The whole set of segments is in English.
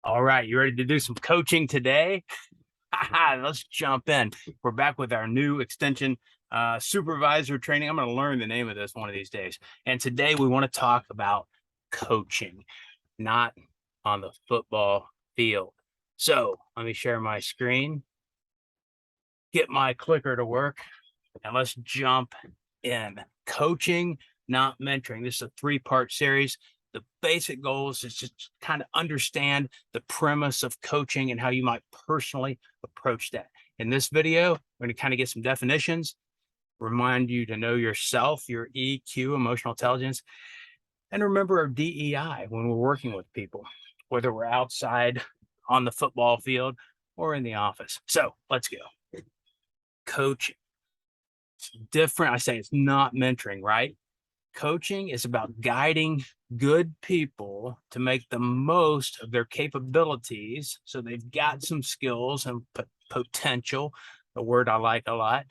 All right, you ready to do some coaching today? Let's jump in. We're back with our new extension supervisor training. I'm going to learn the name of this one of these days. And today we want to talk about coaching, not on the football field. So let me share my screen, get my clicker to work, and let's jump in. Coaching, not mentoring. This is a three-part series. The basic goals is just kind of understand the premise of coaching and how you might personally approach that. In this video, we're going to kind of get some definitions, remind you to know yourself, your EQ, emotional intelligence, and remember our DEI when we're working with people, whether we're outside on the football field or in the office. So let's go. Coaching. It's different. I say it's not mentoring, right? Coaching is about guiding good people to make the most of their capabilities. So they've got some skills and potential, a word I like a lot,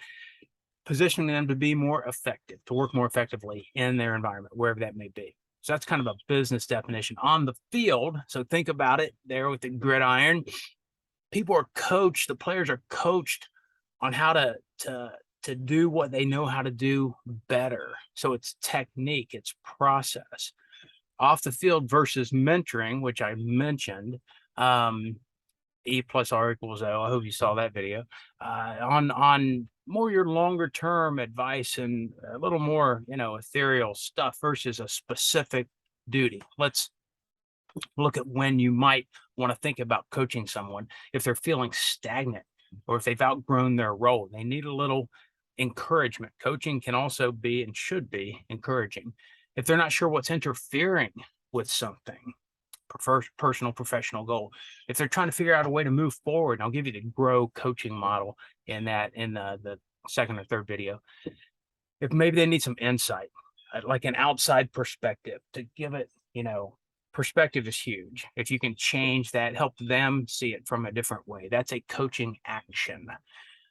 positioning them to be more effective, to work more effectively in their environment, wherever that may be. So that's kind of a business definition on the field. So think about it there with the gridiron. People are coached, the players are coached on how to do what they know how to do better. So it's technique, it's process. Off the field versus mentoring, which I mentioned, E plus R equals O. I hope you saw that video. On more your longer term advice and a little more, ethereal stuff versus a specific duty. Let's look at when you might want to think about coaching someone if they're feeling stagnant or if they've outgrown their role. They need a little encouragement. Coaching can also be and should be encouraging. If they're not sure what's interfering with something, personal, professional goal, if they're trying to figure out a way to move forward, I'll give you the grow coaching model in the second or third video. If maybe they need some insight, like an outside perspective to give it, perspective is huge. If you can change that, help them see it from a different way, that's a coaching action.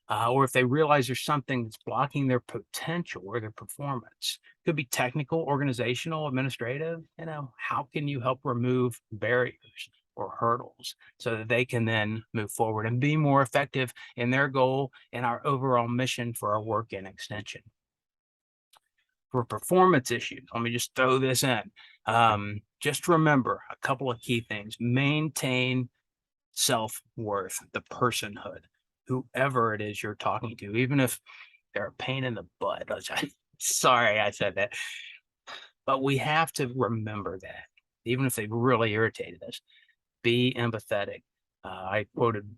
Or if they realize there's something that's blocking their potential or their performance, could be technical, organizational, administrative. How can you help remove barriers or hurdles so that they can then move forward and be more effective in their goal and our overall mission for our work in extension? For performance issues, let me just throw this in. Just remember a couple of key things. Maintain self-worth, the personhood, whoever it is you're talking to, even if they're a pain in the butt. Sorry I said that. But we have to remember that, even if they've really irritated us, be empathetic. I quoted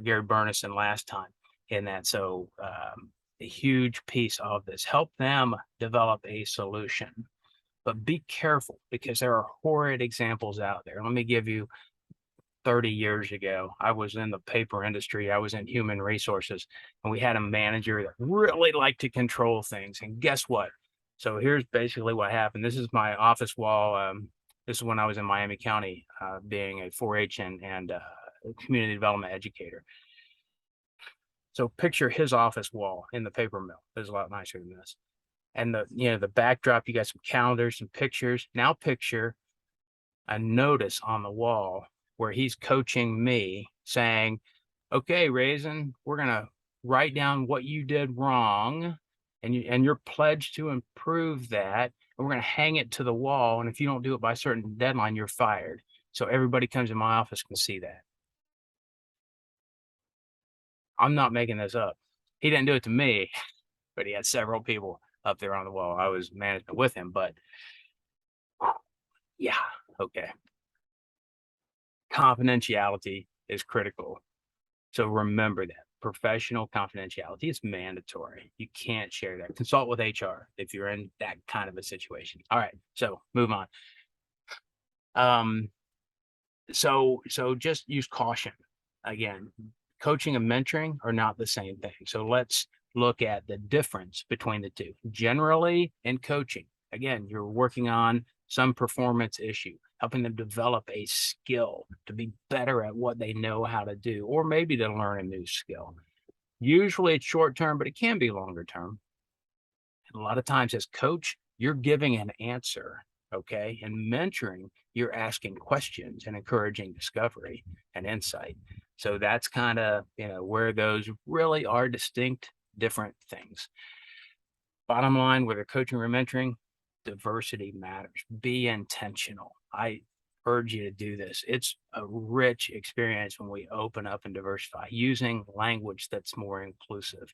Gary Burnison last time in that. So a huge piece of this, help them develop a solution. But be careful because there are horrid examples out there. Let me give you 30 years ago, I was in the paper industry. I was in human resources, and we had a manager that really liked to control things. And guess what? So here's basically what happened. This is my office wall. This is when I was in Miami County, being a 4-H and community development educator. So picture his office wall in the paper mill. It's a lot nicer than this. And the backdrop, you got some calendars, some pictures. Now picture a notice on the wall where he's coaching me saying, okay, Raisin, we're going to write down what you did wrong and your pledge to improve that. And we're going to hang it to the wall. And if you don't do it by a certain deadline, you're fired. So everybody comes in my office can see that. I'm not making this up. He didn't do it to me, but he had several people up there on the wall. I was management with him, but yeah, okay. Confidentiality is critical. So remember that. Professional confidentiality is mandatory. You can't share that. Consult with HR if you're in that kind of a situation. All right, so move on. So just use caution. Again, coaching and mentoring are not the same thing. So let's look at the difference between the two. Generally, in coaching, again, you're working on some performance issue, helping them develop a skill to be better at what they know how to do, or maybe to learn a new skill. Usually it's short term, but it can be longer term. And a lot of times as coach, you're giving an answer Okay. And mentoring, you're asking questions and encouraging discovery and insight. So that's kind of, where those really are distinct, different things. Bottom line, whether coaching or mentoring, diversity matters. Be intentional. I urge you to do this. It's a rich experience when we open up and diversify using language that's more inclusive.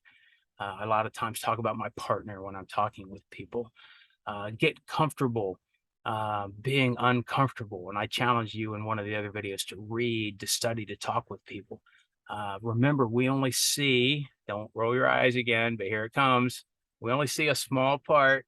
A lot of times talk about my partner when I'm talking with people. Get comfortable being uncomfortable. And I challenge you in one of the other videos to read, to study, to talk with people. Remember, we only see, don't roll your eyes again, but here it comes. We only see a small part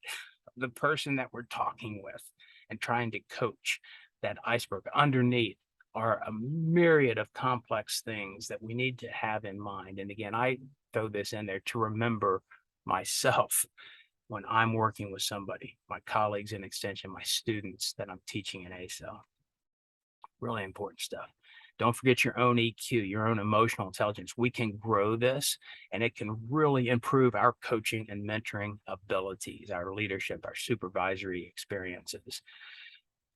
of the person that we're talking with and trying to coach. That iceberg underneath are a myriad of complex things that we need to have in mind. And again, I throw this in there to remember myself when I'm working with somebody, my colleagues in Extension, my students that I'm teaching in ASL. Really important stuff. Don't forget your own EQ, your own emotional intelligence. We can grow this, and it can really improve our coaching and mentoring abilities, our leadership, our supervisory experiences.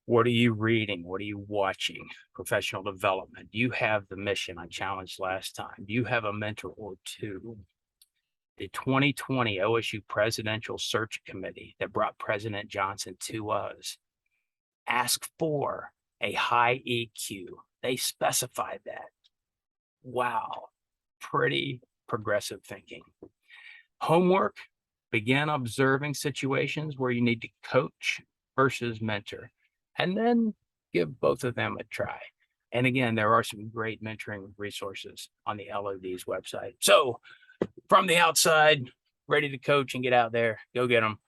What are you reading? What are you watching? Professional development. Do you have the mission I challenged last time? Do you have a mentor or two? The 2020 OSU Presidential Search Committee that brought President Johnson to us asked for a high EQ. They specified that. Wow, pretty progressive thinking. Homework, begin observing situations where you need to coach versus mentor, and then give both of them a try. And again, there are some great mentoring resources on the LOD's website. So from the outside, ready to coach and get out there, go get them.